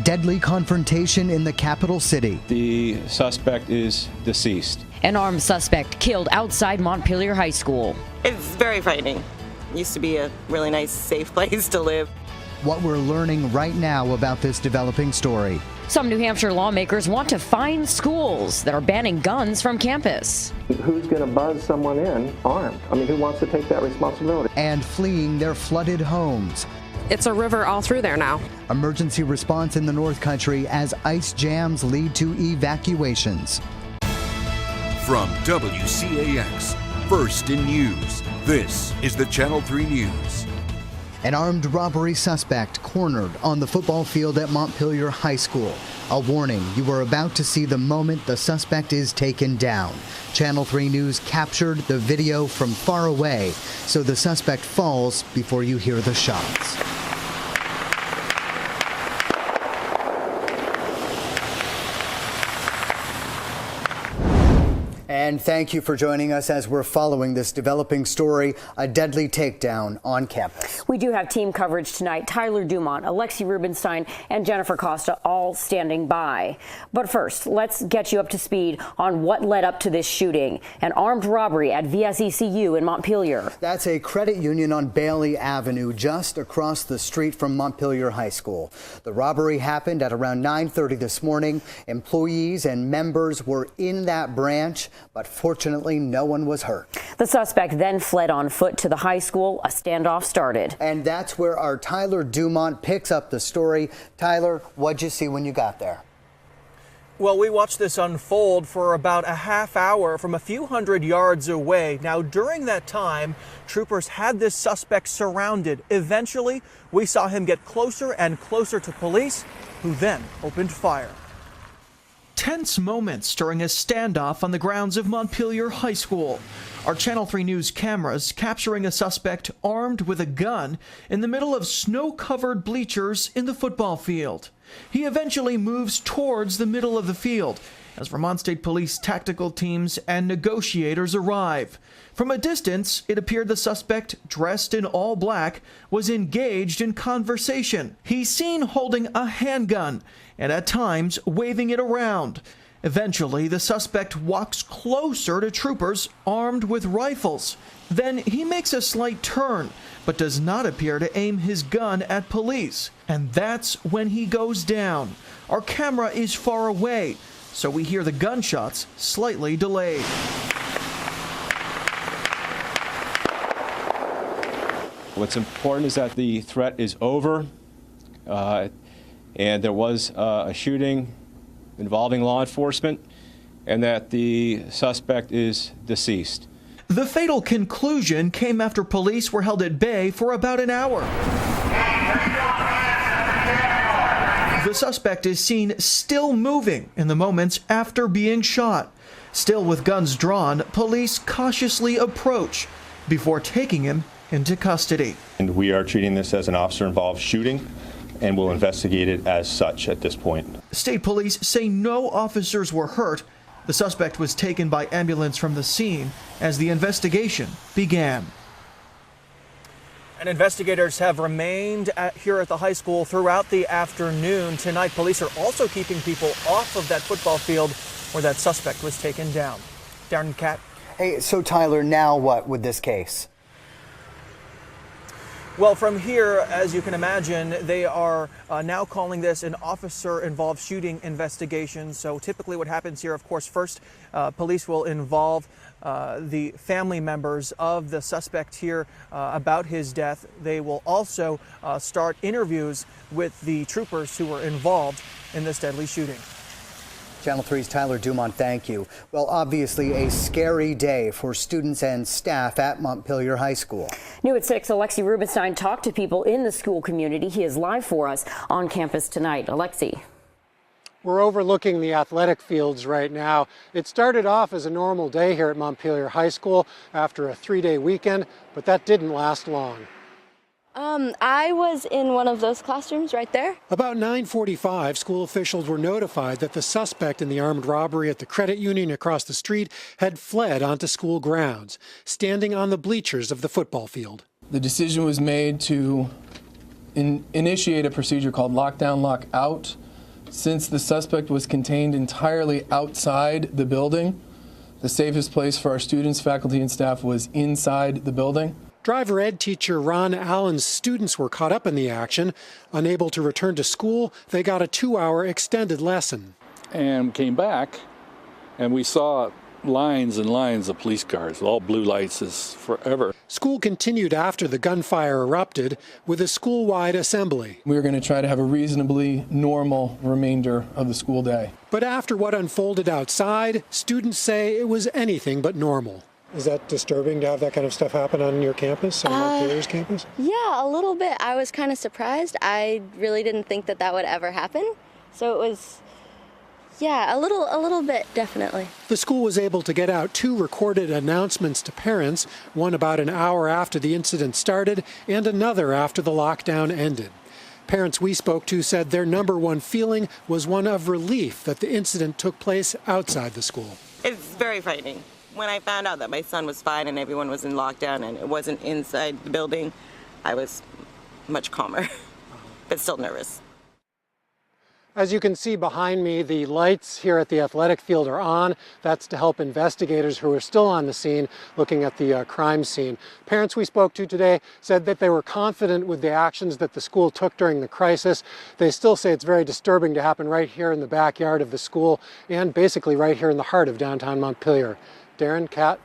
Deadly confrontation in the capital city. The suspect is deceased. An armed suspect killed outside Montpelier High School. It's very frightening. Used to be a really nice, safe place to live. What we're learning right now about this developing story. Some New Hampshire lawmakers want to fine schools that are banning guns from campus. Who's going to buzz someone in armed? I mean, who wants to take that responsibility? And fleeing their flooded homes. It's a river all through there now. Emergency response in the North Country as ice jams lead to evacuations. From WCAX, first in news, this is the Channel 3 News. An armed robbery suspect cornered on the football field at Montpelier High School. A warning, you are about to see the moment the suspect is taken down. Channel 3 News captured the video from far away, so the suspect falls before you hear the shots. And thank you for joining us as we're following this developing story, a deadly takedown on campus. We do have team coverage tonight. Tyler Dumont, Alexi Rubenstein, and Jennifer Costa all standing by. But first, let's get you up to speed on what led up to this shooting, an armed robbery at VSECU in Montpelier. That's a credit union on Bailey Avenue, just across the street from Montpelier High School. The robbery happened at around 9:30 this morning. Employees and members were in that branch, but fortunately no one was hurt. The suspect then fled on foot to the high school. A standoff started. And that's where our Tyler Dumont picks up the story. Tyler, what'd you see when you got there? Well, we watched this unfold for about a half hour from a few hundred yards away. Now, during that time, troopers had this suspect surrounded. Eventually, we saw him get closer and closer to police, who then opened fire. Tense moments during a standoff on the grounds of Montpelier High School. Our Channel 3 News cameras capturing a suspect armed with a gun in the middle of snow-covered bleachers in the football field. He eventually moves towards the middle of the field as Vermont State Police tactical teams and negotiators arrive. From a distance, it appeared the suspect, dressed in all black, was engaged in conversation. He's seen holding a handgun and at times waving it around. Eventually, the suspect walks closer to troopers armed with rifles. Then he makes a slight turn, but does not appear to aim his gun at police. And that's when he goes down. Our camera is far away, so we hear the gunshots slightly delayed. What's important is that the threat is over, and there was a shooting involving law enforcement, and that the suspect is deceased. The fatal conclusion came after police were held at bay for about an hour. The suspect is seen still moving in the moments after being shot. Still with guns drawn, police cautiously approach before taking him into custody. And we are treating this as an officer-involved shooting, and we'll investigate it as such at this point. State police say no officers were hurt. The suspect was taken by ambulance from the scene as the investigation began. And investigators have remained here at the high school throughout the afternoon. Tonight, police are also keeping people off of that football field where that suspect was taken down. Darren and Kat. Hey, so Tyler, now what with this case? Well, from here, as you can imagine, they are now calling this an officer-involved shooting investigation. So typically what happens here, of course, first police will involve the family members of the suspect here about his death. They will also start interviews with the troopers who were involved in this deadly shooting. Channel 3's Tyler Dumont, thank you. Well, obviously a scary day for students and staff at Montpelier High School. New at 6, Alexi Rubenstein talked to people in the school community. He is live for us on campus tonight. Alexi. We're overlooking the athletic fields right now. It started off as a normal day here at Montpelier High School after a 3-day weekend, but that didn't last long. I was in one of those classrooms right there. About 9:45, school officials were notified that the suspect in the armed robbery at the credit union across the street had fled onto school grounds, standing on the bleachers of the football field. The decision was made to initiate a procedure called lockdown, lockout. Since the suspect was contained entirely outside the building, the safest place for our students, faculty, and staff was inside the building. Driver ed teacher Ron Allen's students were caught up in the action. Unable to return to school, they got a 2-hour extended lesson. And came back, and we saw lines and lines of police cars, all blue lights as forever. School continued after the gunfire erupted with a school-wide assembly. We were going to try to have a reasonably normal remainder of the school day. But after what unfolded outside, students say it was anything but normal. Is that disturbing to have that kind of stuff happen on your campus, on Montpelier's campus? Yeah, a little bit. I was kind of surprised. I really didn't think that would ever happen. So it was, yeah, a little bit, definitely. The school was able to get out 2 recorded announcements to parents, one about an hour after the incident started and another after the lockdown ended. Parents we spoke to said their number one feeling was one of relief that the incident took place outside the school. It's very frightening. When I found out that my son was fine and everyone was in lockdown and it wasn't inside the building, I was much calmer, but still nervous. As you can see behind me, the lights here at the athletic field are on. That's to help investigators who are still on the scene looking at the crime scene. Parents we spoke to today said that they were confident with the actions that the school took during the crisis. They still say it's very disturbing to happen right here in the backyard of the school and basically right here in the heart of downtown Montpelier. Darren, Kat?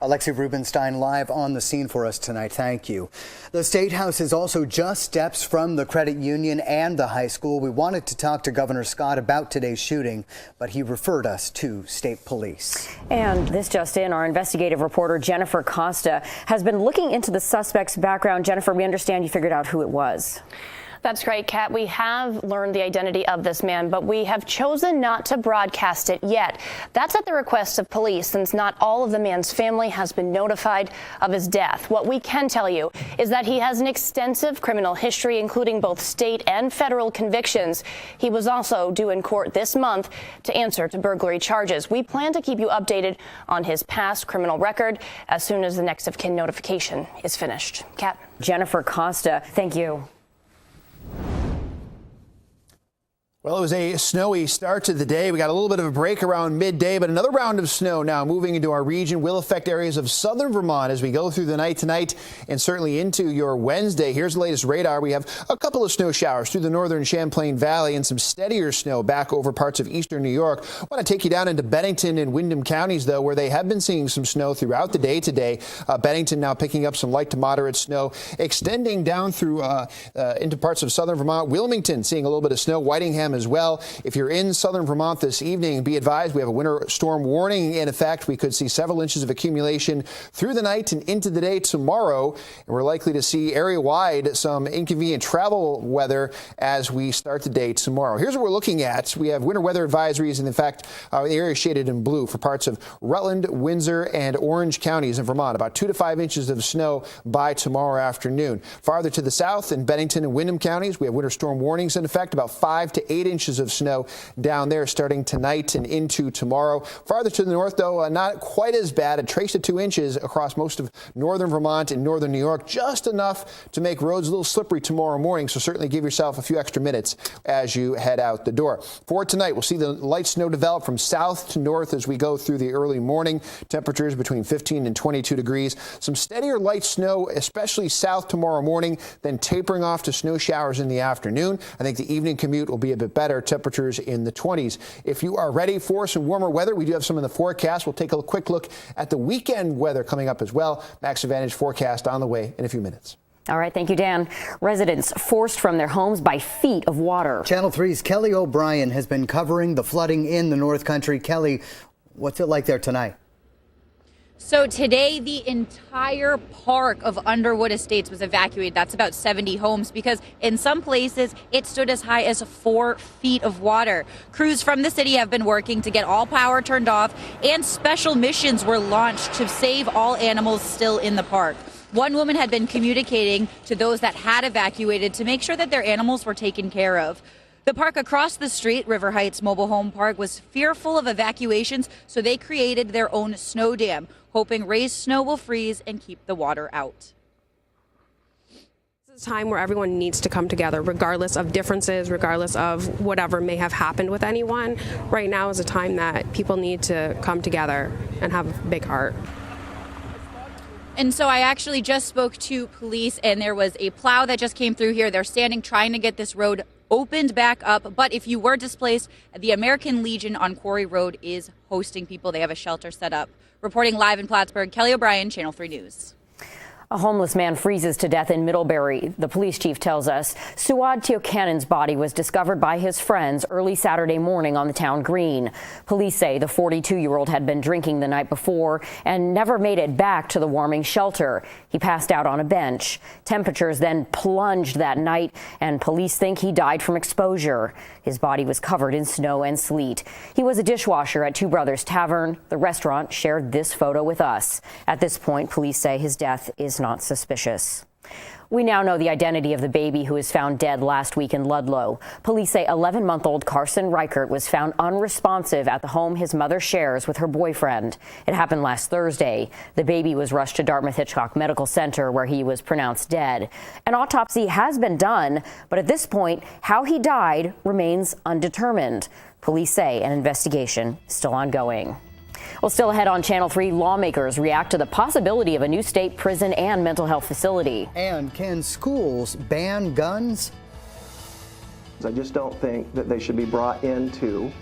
Alexi Rubenstein live on the scene for us tonight. Thank you. The State House is also just steps from the credit union and the high school. We wanted to talk to Governor Scott about today's shooting, but he referred us to state police. And this just in, our investigative reporter Jennifer Costa has been looking into the suspect's background. Jennifer, we understand you figured out who it was. That's great, Kat. We have learned the identity of this man, but we have chosen not to broadcast it yet. That's at the request of police, since not all of the man's family has been notified of his death. What we can tell you is that he has an extensive criminal history, including both state and federal convictions. He was also due in court this month to answer to burglary charges. We plan to keep you updated on his past criminal record as soon as the next of kin notification is finished. Kat. Jennifer Costa, thank you. Well, it was a snowy start to the day. We got a little bit of a break around midday, but another round of snow now moving into our region will affect areas of southern Vermont as we go through the night tonight and certainly into your Wednesday. Here's the latest radar. We have a couple of snow showers through the northern Champlain Valley and some steadier snow back over parts of eastern New York. I want to take you down into Bennington and Windham counties, though, where they have been seeing some snow throughout the day today. Bennington now picking up some light to moderate snow, extending down through into parts of southern Vermont. Wilmington seeing a little bit of snow. Whitingham as well. If you're in southern Vermont this evening, be advised we have a winter storm warning in effect. We could see several inches of accumulation through the night and into the day tomorrow. And we're likely to see area-wide some inconvenient travel weather as we start the day tomorrow. Here's what we're looking at. We have winter weather advisories, and in fact, the area is shaded in blue for parts of Rutland, Windsor, and Orange counties in Vermont. About 2 to 5 inches of snow by tomorrow afternoon. Farther to the south in Bennington and Windham counties, we have winter storm warnings in effect. About 5 to 8 inches of snow down there starting tonight and into tomorrow. Farther to the north, though, not quite as bad. A trace to 2 inches across most of northern Vermont and northern New York, just enough to make roads a little slippery tomorrow morning. So certainly give yourself a few extra minutes as you head out the door. For tonight, we'll see the light snow develop from south to north as we go through the early morning. Temperatures between 15 and 22 degrees. Some steadier light snow, especially south tomorrow morning, then tapering off to snow showers in the afternoon. I think the evening commute will be a bit better. Temperatures in the 20s. If you are ready for some warmer weather, we do have some in the forecast. We'll take a quick look at the weekend weather coming up as well. Max Advantage forecast on the way in a few minutes. All right, thank you, Dan. Residents forced from their homes by feet of water. Channel 3's Kelly O'Brien has been covering the flooding in the North Country. Kelly, what's it like there tonight? So today, the entire park of Underwood Estates was evacuated. That's about 70 homes, because in some places it stood as high as 4 feet of water. Crews from the city have been working to get all power turned off, and special missions were launched to save all animals still in the park. One woman had been communicating to those that had evacuated to make sure that their animals were taken care of. The park across the street, River Heights Mobile Home Park, was fearful of evacuations, so they created their own snow dam, hoping raised snow will freeze and keep the water out. It's a time where everyone needs to come together, regardless of differences, regardless of whatever may have happened with anyone. Right now is a time that people need to come together and have a big heart. And so I actually just spoke to police, and there was a plow that just came through here. They're standing trying to get this road opened back up. But if you were displaced, the American Legion on Quarry Road is hosting people. They have a shelter set up. Reporting live in Plattsburgh, Kelly O'Brien, Channel 3 News. A homeless man freezes to death in Middlebury. The police chief tells us Suad Teokanan's body was discovered by his friends early Saturday morning on the town green. Police say the 42-year-old had been drinking the night before and never made it back to the warming shelter. He passed out on a bench. Temperatures then plunged that night, and police think he died from exposure. His body was covered in snow and sleet. He was a dishwasher at Two Brothers Tavern. The restaurant shared this photo with us. At this point, police say his death is not suspicious. We now know the identity of the baby who was found dead last week in Ludlow. Police say 11-month-old Carson Reichert was found unresponsive at the home his mother shares with her boyfriend. It happened last Thursday. The baby was rushed to Dartmouth-Hitchcock Medical Center, where he was pronounced dead. An autopsy has been done, but at this point, how he died remains undetermined. Police say an investigation is still ongoing. Well, still ahead on Channel 3, lawmakers react to the possibility of a new state prison and mental health facility. And can schools ban guns? I just don't think that they should be brought into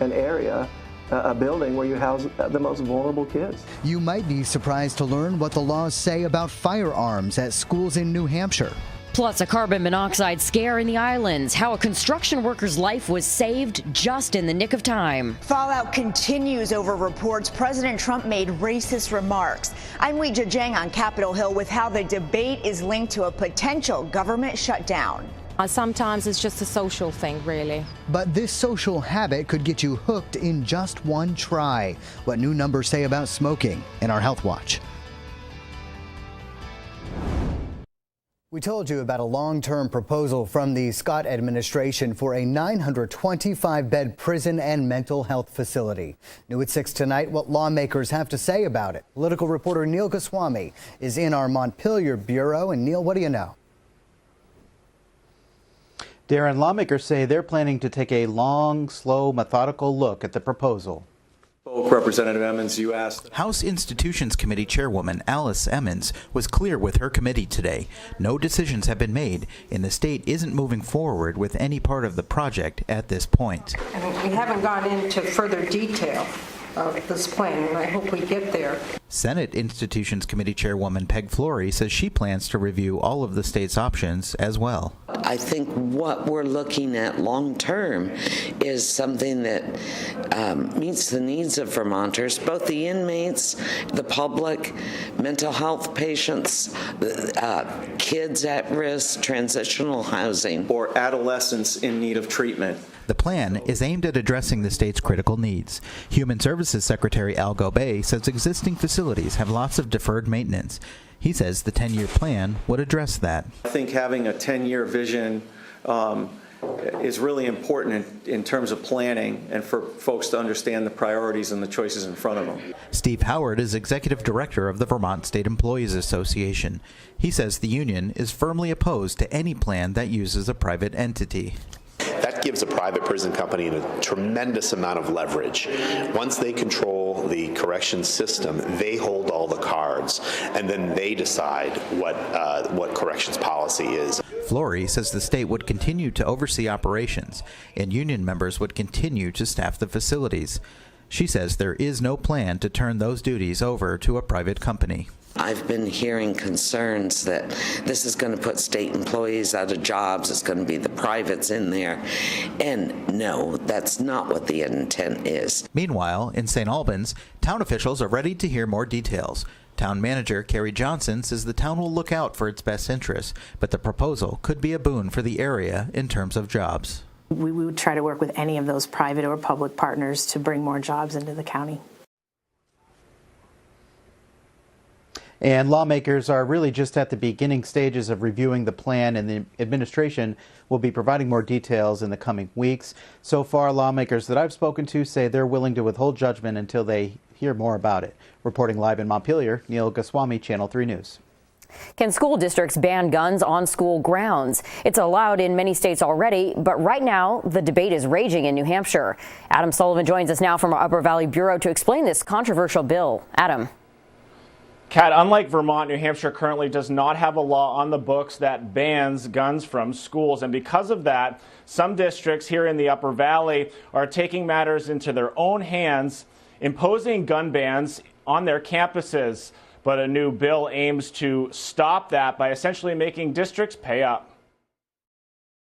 an area, a building where you house the most vulnerable kids. You might be surprised to learn what the laws say about firearms at schools in New Hampshire. Plus, a carbon monoxide scare in the islands, how a construction worker's life was saved just in the nick of time. Fallout continues over reports President Trump made racist remarks. I'm Weijia Zhang on Capitol Hill with how the debate is linked to a potential government shutdown. Sometimes it's just a social thing, really. But this social habit could get you hooked in just one try. What new numbers say about smoking in our Health Watch. We told you about a long-term proposal from the Scott administration for a 925-bed prison and mental health facility. New at 6 tonight, what lawmakers have to say about it. Political reporter Neil Goswami is in our Montpelier bureau. And Neil, what do you know? Darren, lawmakers say they're planning to take a long, slow, methodical look at the proposal. Representative Emmons, you asked. House Institutions Committee Chairwoman Alice Emmons was clear with her committee today. No decisions have been made, and the state isn't moving forward with any part of the project at this point. And we haven't gone into further detail of this plan, and I hope we get there. Senate Institutions Committee Chairwoman Peg Flory says she plans to review all of the state's options as well. I think what we're looking at long term is something that meets the needs of Vermonters, both the inmates, the public, mental health patients, kids at risk, transitional housing, or adolescents in need of treatment. The plan is aimed at addressing the state's critical needs. Human Services Secretary Al Gobay says existing facilities have lots of deferred maintenance. He says the 10-year plan would address that. I think having a 10-year vision is really important in terms of planning and for folks to understand the priorities and the choices in front of them. Steve Howard is executive director of the Vermont State Employees Association. He says the union is firmly opposed to any plan that uses a private entity. That gives a private prison company a tremendous amount of leverage. Once they control the corrections system, they hold all the cards, and then they decide what corrections policy is. Flory says the state would continue to oversee operations, and union members would continue to staff the facilities. She says there is no plan to turn those duties over to a private company. I've been hearing concerns that this is going to put state employees out of jobs. It's going to be the privates in there. And no, that's not what the intent is. Meanwhile, in St. Albans, town officials are ready to hear more details. Town manager Carrie Johnson says the town will look out for its best interests, but the proposal could be a boon for the area in terms of jobs. We would try to work with any of those private or public partners to bring more jobs into the county. And lawmakers are really just at the beginning stages of reviewing the plan, and the administration will be providing more details in the coming weeks. So far, lawmakers that I've spoken to say they're willing to withhold judgment until they hear more about it. Reporting live in Montpelier, Neil Goswami, Channel 3 News. Can school districts ban guns on school grounds? It's allowed in many states already, but right now the debate is raging in New Hampshire. Adam Sullivan joins us now from our Upper Valley Bureau to explain this controversial bill. Adam. Kat, unlike Vermont, New Hampshire currently does not have a law on the books that bans guns from schools. And because of that, some districts here in the Upper Valley are taking matters into their own hands, imposing gun bans on their campuses. But a new bill aims to stop that by essentially making districts pay up.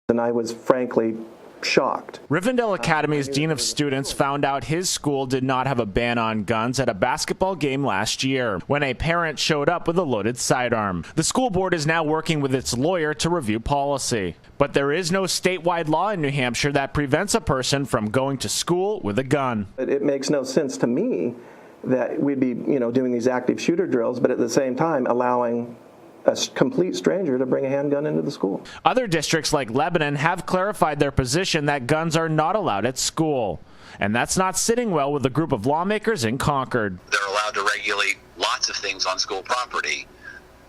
And I was frankly shocked. Rivendell Academy's Dean of Students found out his school did not have a ban on guns at a basketball game last year when a parent showed up with a loaded sidearm. The school board is now working with its lawyer to review policy. But there is no statewide law in New Hampshire that prevents a person from going to school with a gun. It makes no sense to me that we'd be, doing these active shooter drills, but at the same time allowing a complete stranger to bring a handgun into the school. Other districts like Lebanon have clarified their position that guns are not allowed at school. And that's not sitting well with a group of lawmakers in Concord. They're allowed to regulate lots of things on school property.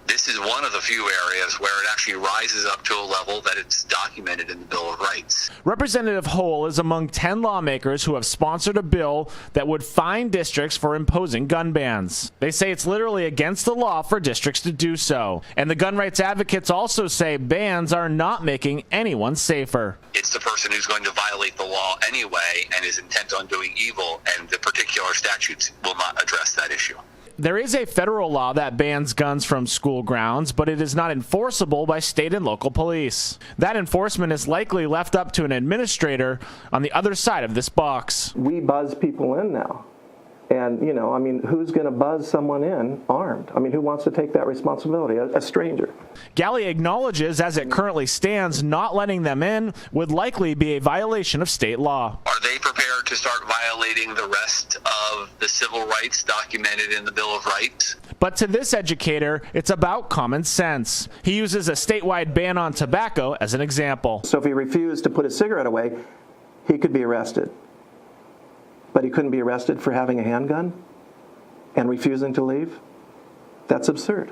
This is one of the few areas where it actually rises up to a level that it's documented in the Bill of Rights. Representative Hole is among 10 lawmakers who have sponsored a bill that would fine districts for imposing gun bans. They say it's literally against the law for districts to do so. And the gun rights advocates also say bans are not making anyone safer. It's the person who's going to violate the law anyway and is intent on doing evil, and the particular statutes will not address that issue. There is a federal law that bans guns from school grounds, but it is not enforceable by state and local police. That enforcement is likely left up to an administrator on the other side of this box. We buzz people in now. And, who's going to buzz someone in armed? Who wants to take that responsibility? A stranger. Galley acknowledges, as it currently stands, not letting them in would likely be a violation of state law. Are they prepared to start violating the rest of the civil rights documented in the Bill of Rights? But to this educator, it's about common sense. He uses a statewide ban on tobacco as an example. So if he refused to put his cigarette away, he could be arrested. But he couldn't be arrested for having a handgun and refusing to leave? That's absurd.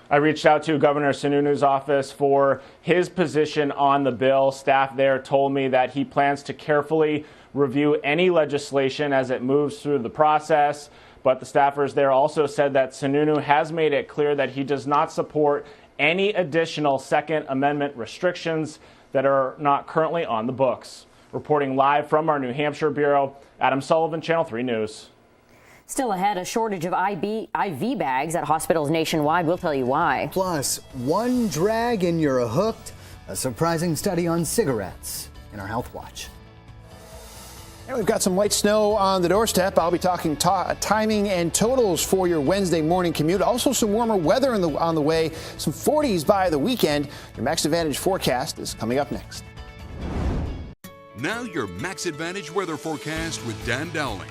I reached out to Governor Sununu's office for his position on the bill. Staff there told me that he plans to carefully review any legislation as it moves through the process. But the staffers there also said that Sununu has made it clear that he does not support any additional Second Amendment restrictions that are not currently on the books. Reporting live from our New Hampshire Bureau, Adam Sullivan, Channel 3 News. Still ahead, a shortage of IV bags at hospitals nationwide. We'll tell you why. Plus, one drag and you're hooked. A surprising study on cigarettes in our Health Watch. And we've got some light snow on the doorstep. I'll be talking timing and totals for your Wednesday morning commute. Also some warmer weather on the way. Some 40s by the weekend. Your Max Advantage forecast is coming up next. Now your Max Advantage weather forecast with Dan Dowling.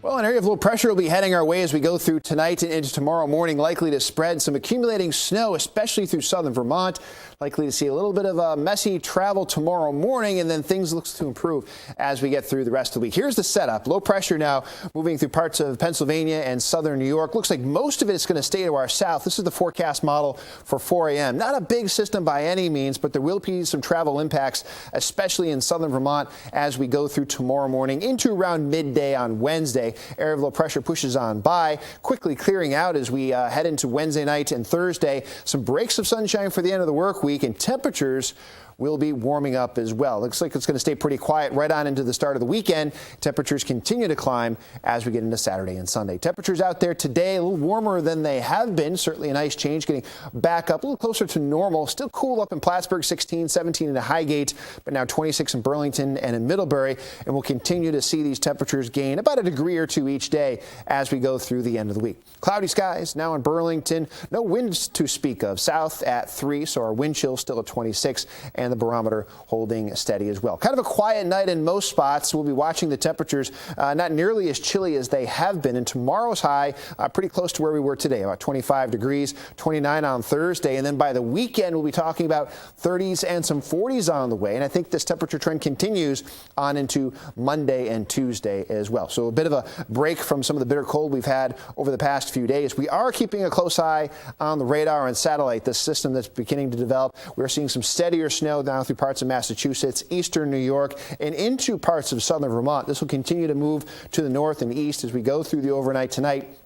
Well, an area of low pressure will be heading our way as we go through tonight and into tomorrow morning, likely to spread some accumulating snow, especially through southern Vermont. Likely to see a little bit of a messy travel tomorrow morning, and then things look to improve as we get through the rest of the week. Here's the setup. Low pressure now moving through parts of Pennsylvania and southern New York. Looks like most of it is going to stay to our south. This is the forecast model for 4 a.m. Not a big system by any means, but there will be some travel impacts, especially in southern Vermont as we go through tomorrow morning into around midday on Wednesday. Area of low pressure pushes on by, quickly clearing out as we head into Wednesday night and Thursday. Some breaks of sunshine for the end of the work week, and temperatures will be warming up as well. Looks like it's going to stay pretty quiet right on into the start of the weekend. Temperatures continue to climb as we get into Saturday and Sunday. Temperatures out there today a little warmer than they have been. Certainly a nice change, getting back up a little closer to normal. Still cool up in Plattsburgh, 16, 17 in Highgate, but now 26 in Burlington and in Middlebury. And we'll continue to see these temperatures gain about a degree or two each day as we go through the end of the week. Cloudy skies now in Burlington. No winds to speak of. South at 3, so our wind chill still at 26. And and the barometer holding steady as well. Kind of a quiet night in most spots. We'll be watching the temperatures not nearly as chilly as they have been. And tomorrow's high pretty close to where we were today, about 25 degrees, 29 on Thursday. And then by the weekend, we'll be talking about 30s and some 40s on the way. And I think this temperature trend continues on into Monday and Tuesday as well. So a bit of a break from some of the bitter cold we've had over the past few days. We are keeping a close eye on the radar and satellite, this system that's beginning to develop. We're seeing some steadier snow down through parts of Massachusetts, eastern New York, and into parts of southern Vermont. This will continue to move to the north and east as we go through the overnight tonight.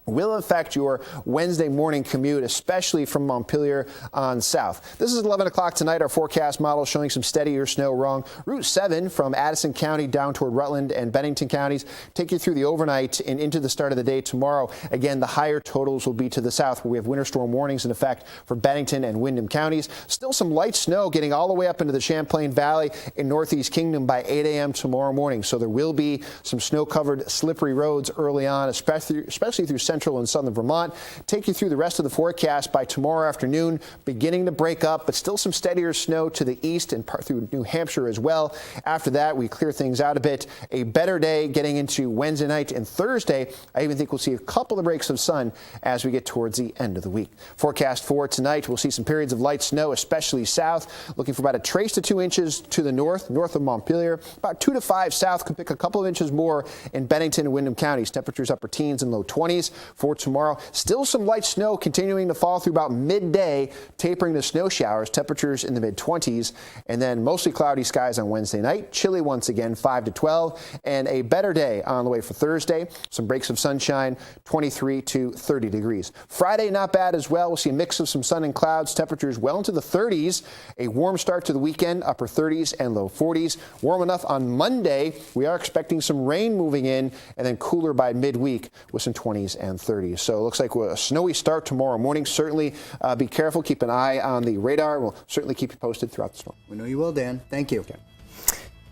Will affect your Wednesday morning commute, especially from Montpelier on south. This is 11 o'clock tonight. Our forecast model showing some steadier snow along Route 7 from Addison County down toward Rutland and Bennington counties. Take you through the overnight and into the start of the day tomorrow. Again, the higher totals will be to the south, where we have winter storm warnings in effect for Bennington and Windham counties. Still some light snow getting all the way up into the Champlain Valley in Northeast Kingdom by 8 a.m. tomorrow morning. So there will be some snow-covered, slippery roads early on, especially through central and southern Vermont. Take you through the rest of the forecast by tomorrow afternoon, beginning to break up, but still some steadier snow to the east and through New Hampshire as well. After that, we clear things out a bit. A better day getting into Wednesday night and Thursday. I even think we'll see a couple of breaks of sun as we get towards the end of the week. Forecast for tonight, we'll see some periods of light snow, especially south. Looking for about a trace to 2 inches to the north of Montpelier. About 2 to 5 south. Could pick a couple of inches more in Bennington and Windham counties. Temperatures upper teens and low 20s. For tomorrow, still some light snow continuing to fall through about midday, tapering to snow showers, temperatures in the mid-20s, and then mostly cloudy skies on Wednesday night. Chilly once again, 5 to 12, and a better day on the way for Thursday. Some breaks of sunshine, 23 to 30 degrees. Friday, not bad as well. We'll see a mix of some sun and clouds, temperatures well into the 30s. A warm start to the weekend, upper 30s and low 40s. Warm enough on Monday. We are expecting some rain moving in, and then cooler by midweek with some 20s and 30s. So it looks like a snowy start tomorrow morning. Certainly be careful. Keep an eye on the radar. We'll certainly keep you posted throughout the storm. We know you will, Dan. Thank you. Okay.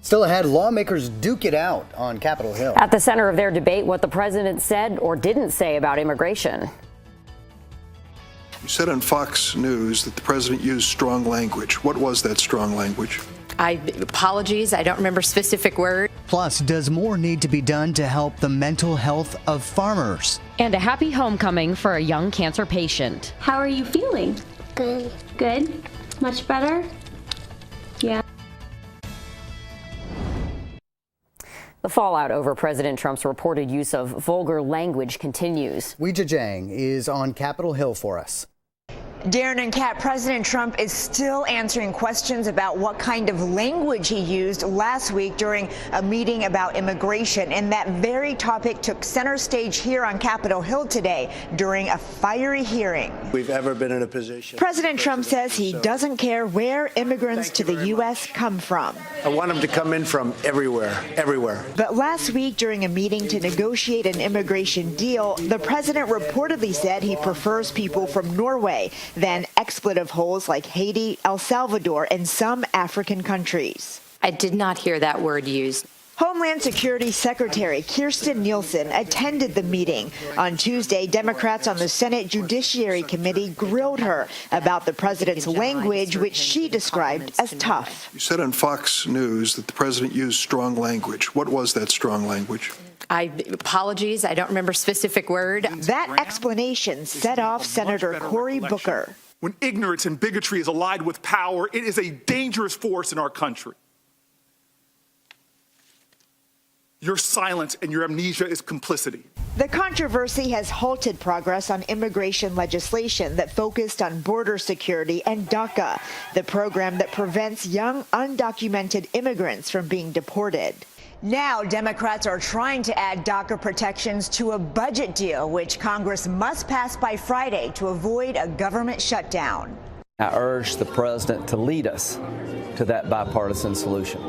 Still ahead, lawmakers duke it out on Capitol Hill. At the center of their debate, what the president said or didn't say about immigration. You said on Fox News that the president used strong language. What was that strong language? Apologies, I don't remember specific word. Plus, does more need to be done to help the mental health of farmers? And a happy homecoming for a young cancer patient. How are you feeling? Good. Good? Much better? Yeah. The fallout over President Trump's reported use of vulgar language continues. Weijia Jiang is on Capitol Hill for us. Darren and Kat, President Trump is still answering questions about what kind of language he used last week during a meeting about immigration. And that very topic took center stage here on Capitol Hill today during a fiery hearing. We've ever been in a position. President Trump says he doesn't care where immigrants to the U.S. come from. I want them to come in from everywhere, everywhere. But last week during a meeting to negotiate an immigration deal, the president reportedly said he prefers people from Norway than expletive holes like Haiti, El Salvador, and some African countries. I did not hear that word used. Homeland Security Secretary Kirstjen Nielsen attended the meeting. On Tuesday, Democrats on the Senate Judiciary Committee grilled her about the president's language, which she described as tough. You said on Fox News that the president used strong language. What was that strong language? Apologies, I don't remember specific word. That explanation set off Senator Cory Booker. When ignorance and bigotry is allied with power, it is a dangerous force in our country. Your silence and your amnesia is complicity. The controversy has halted progress on immigration legislation that focused on border security and DACA, the program that prevents young undocumented immigrants from being deported. Now, Democrats are trying to add DACA protections to a budget deal, which Congress must pass by Friday to avoid a government shutdown. I urge the president to lead us to that bipartisan solution.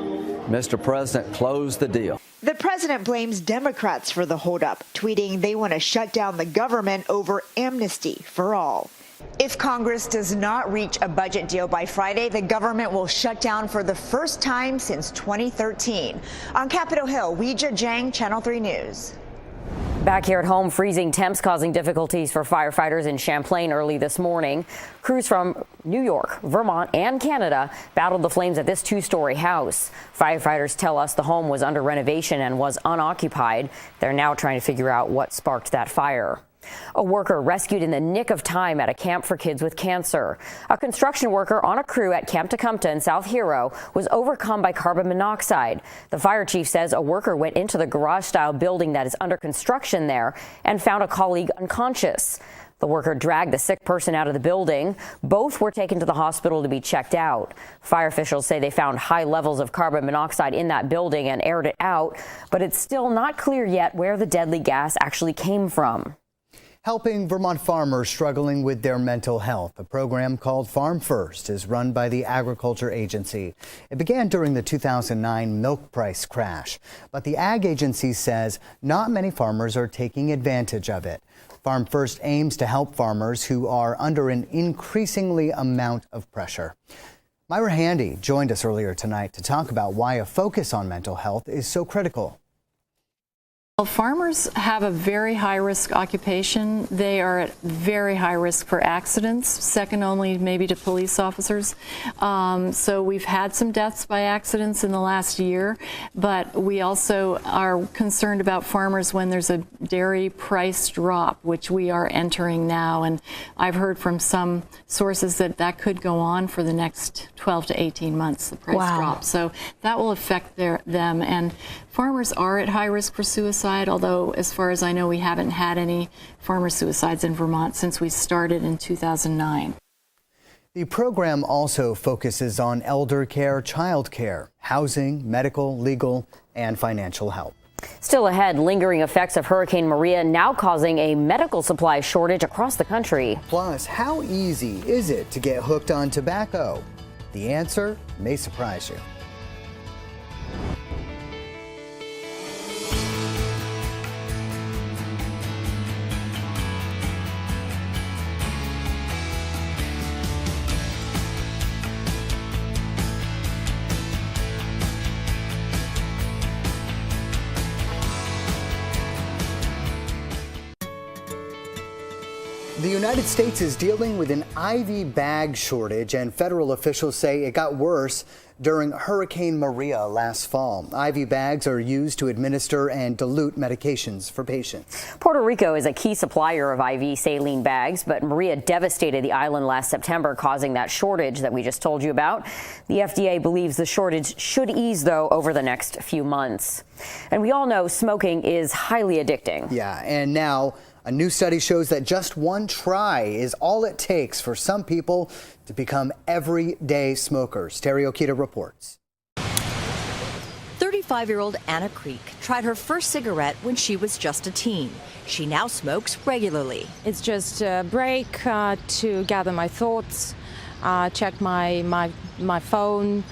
Mr. President, close the deal. The president blames Democrats for the holdup, tweeting they want to shut down the government over amnesty for all. If Congress does not reach a budget deal by Friday, the government will shut down for the first time since 2013. On Capitol Hill, Weijia Jiang, Channel 3 News. Back here at home, freezing temps causing difficulties for firefighters in Champlain early this morning. Crews from New York, Vermont, and Canada battled the flames at this two-story house. Firefighters tell us the home was under renovation and was unoccupied. They're now trying to figure out what sparked that fire. A worker rescued in the nick of time at a camp for kids with cancer. A construction worker on a crew at Camp Tecumseh in South Hero was overcome by carbon monoxide. The fire chief says a worker went into the garage-style building that is under construction there and found a colleague unconscious. The worker dragged the sick person out of the building. Both were taken to the hospital to be checked out. Fire officials say they found high levels of carbon monoxide in that building and aired it out, but it's still not clear yet where the deadly gas actually came from. Helping Vermont farmers struggling with their mental health. A program called Farm First is run by the Agriculture Agency. It began during the 2009 milk price crash, but the Ag Agency says not many farmers are taking advantage of it. Farm First aims to help farmers who are under an increasingly amount of pressure. Myra Handy joined us earlier tonight to talk about why a focus on mental health is so critical. Well, farmers have a very high-risk occupation. They are at very high risk for accidents, second only maybe to police officers. So we've had some deaths by accidents in the last year, but we also are concerned about farmers when there's a dairy price drop, which we are entering now. And I've heard from some sources that that could go on for the next 12 to 18 months, the price drop. So that will affect them. And farmers are at high risk for suicide, although as far as I know, we haven't had any farmer suicides in Vermont since we started in 2009. The program also focuses on elder care, child care, housing, medical, legal, and financial help. Still ahead, lingering effects of Hurricane Maria now causing a medical supply shortage across the country. Plus, how easy is it to get hooked on tobacco? The answer may surprise you. The United States is dealing with an IV bag shortage, and federal officials say it got worse during Hurricane Maria last fall. IV bags are used to administer and dilute medications for patients. Puerto Rico is a key supplier of IV saline bags, but Maria devastated the island last September, causing that shortage that we just told you about. The FDA believes the shortage should ease, though, over the next few months. And we all know smoking is highly addicting. Yeah, and now a new study shows that just one try is all it takes for some people to become everyday smokers. Terry Okita reports. 35-year-old Anna Creek tried her first cigarette when she was just a teen. She now smokes regularly. It's just a break to gather my thoughts, check my phone.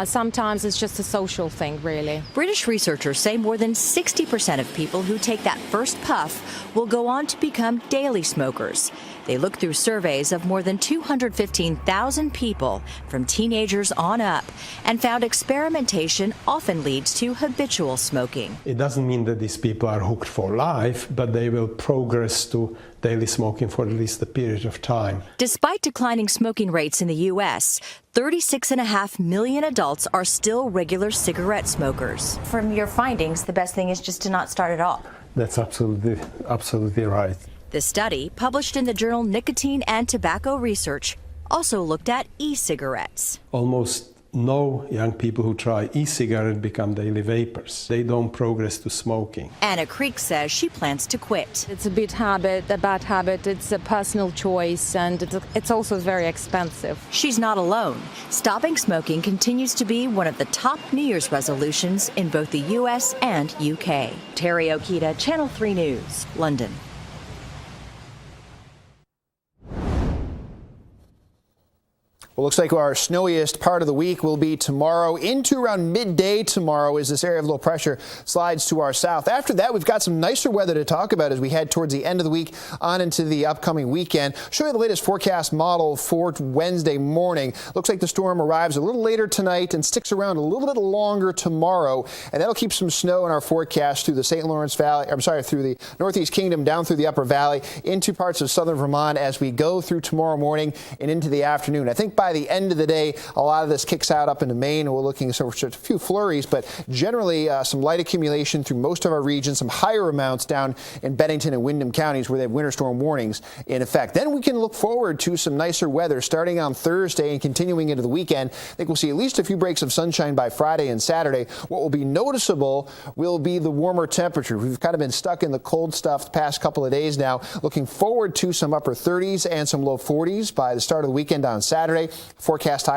Sometimes it's just a social thing, really. British researchers say more than 60% of people who take that first puff will go on to become daily smokers. They looked through surveys of more than 215,000 people from teenagers on up and found experimentation often leads to habitual smoking. It doesn't mean that these people are hooked for life, but they will progress to daily smoking for at least a period of time. Despite declining smoking rates in the U.S., 36.5 million adults are still regular cigarette smokers. From your findings, the best thing is just to not start at all. That's absolutely right. The study, published in the journal Nicotine and Tobacco Research, also looked at e-cigarettes. Almost no young people who try e-cigarette become daily vapors. They don't progress to smoking. Anna Creek says she plans to quit. It's a bad habit. It's a personal choice, and it's also very expensive. She's not alone. Stopping smoking continues to be one of the top New Year's resolutions in both the U.S. and U.K. Terry Okita, Channel 3 News, London. Well, looks like our snowiest part of the week will be tomorrow into around midday tomorrow as this area of low pressure slides to our south. After that, we've got some nicer weather to talk about as we head towards the end of the week on into the upcoming weekend. Show you the latest forecast model for Wednesday morning. Looks like the storm arrives a little later tonight and sticks around a little bit longer tomorrow, and that'll keep some snow in our forecast through the St. Lawrence Valley, through the Northeast Kingdom, down through the Upper Valley, into parts of southern Vermont as we go through tomorrow morning and into the afternoon. I think by the end of the day, a lot of this kicks out up into Maine, and we're looking at a few flurries, but generally some light accumulation through most of our region, some higher amounts down in Bennington and Windham counties where they have winter storm warnings in effect. Then we can look forward to some nicer weather starting on Thursday and continuing into the weekend. I think we'll see at least a few breaks of sunshine by Friday and Saturday. What will be noticeable will be the warmer temperature. We've kind of been stuck in the cold stuff the past couple of days now. Looking forward to some upper 30s and some low 40s by the start of the weekend on Saturday. Forecast high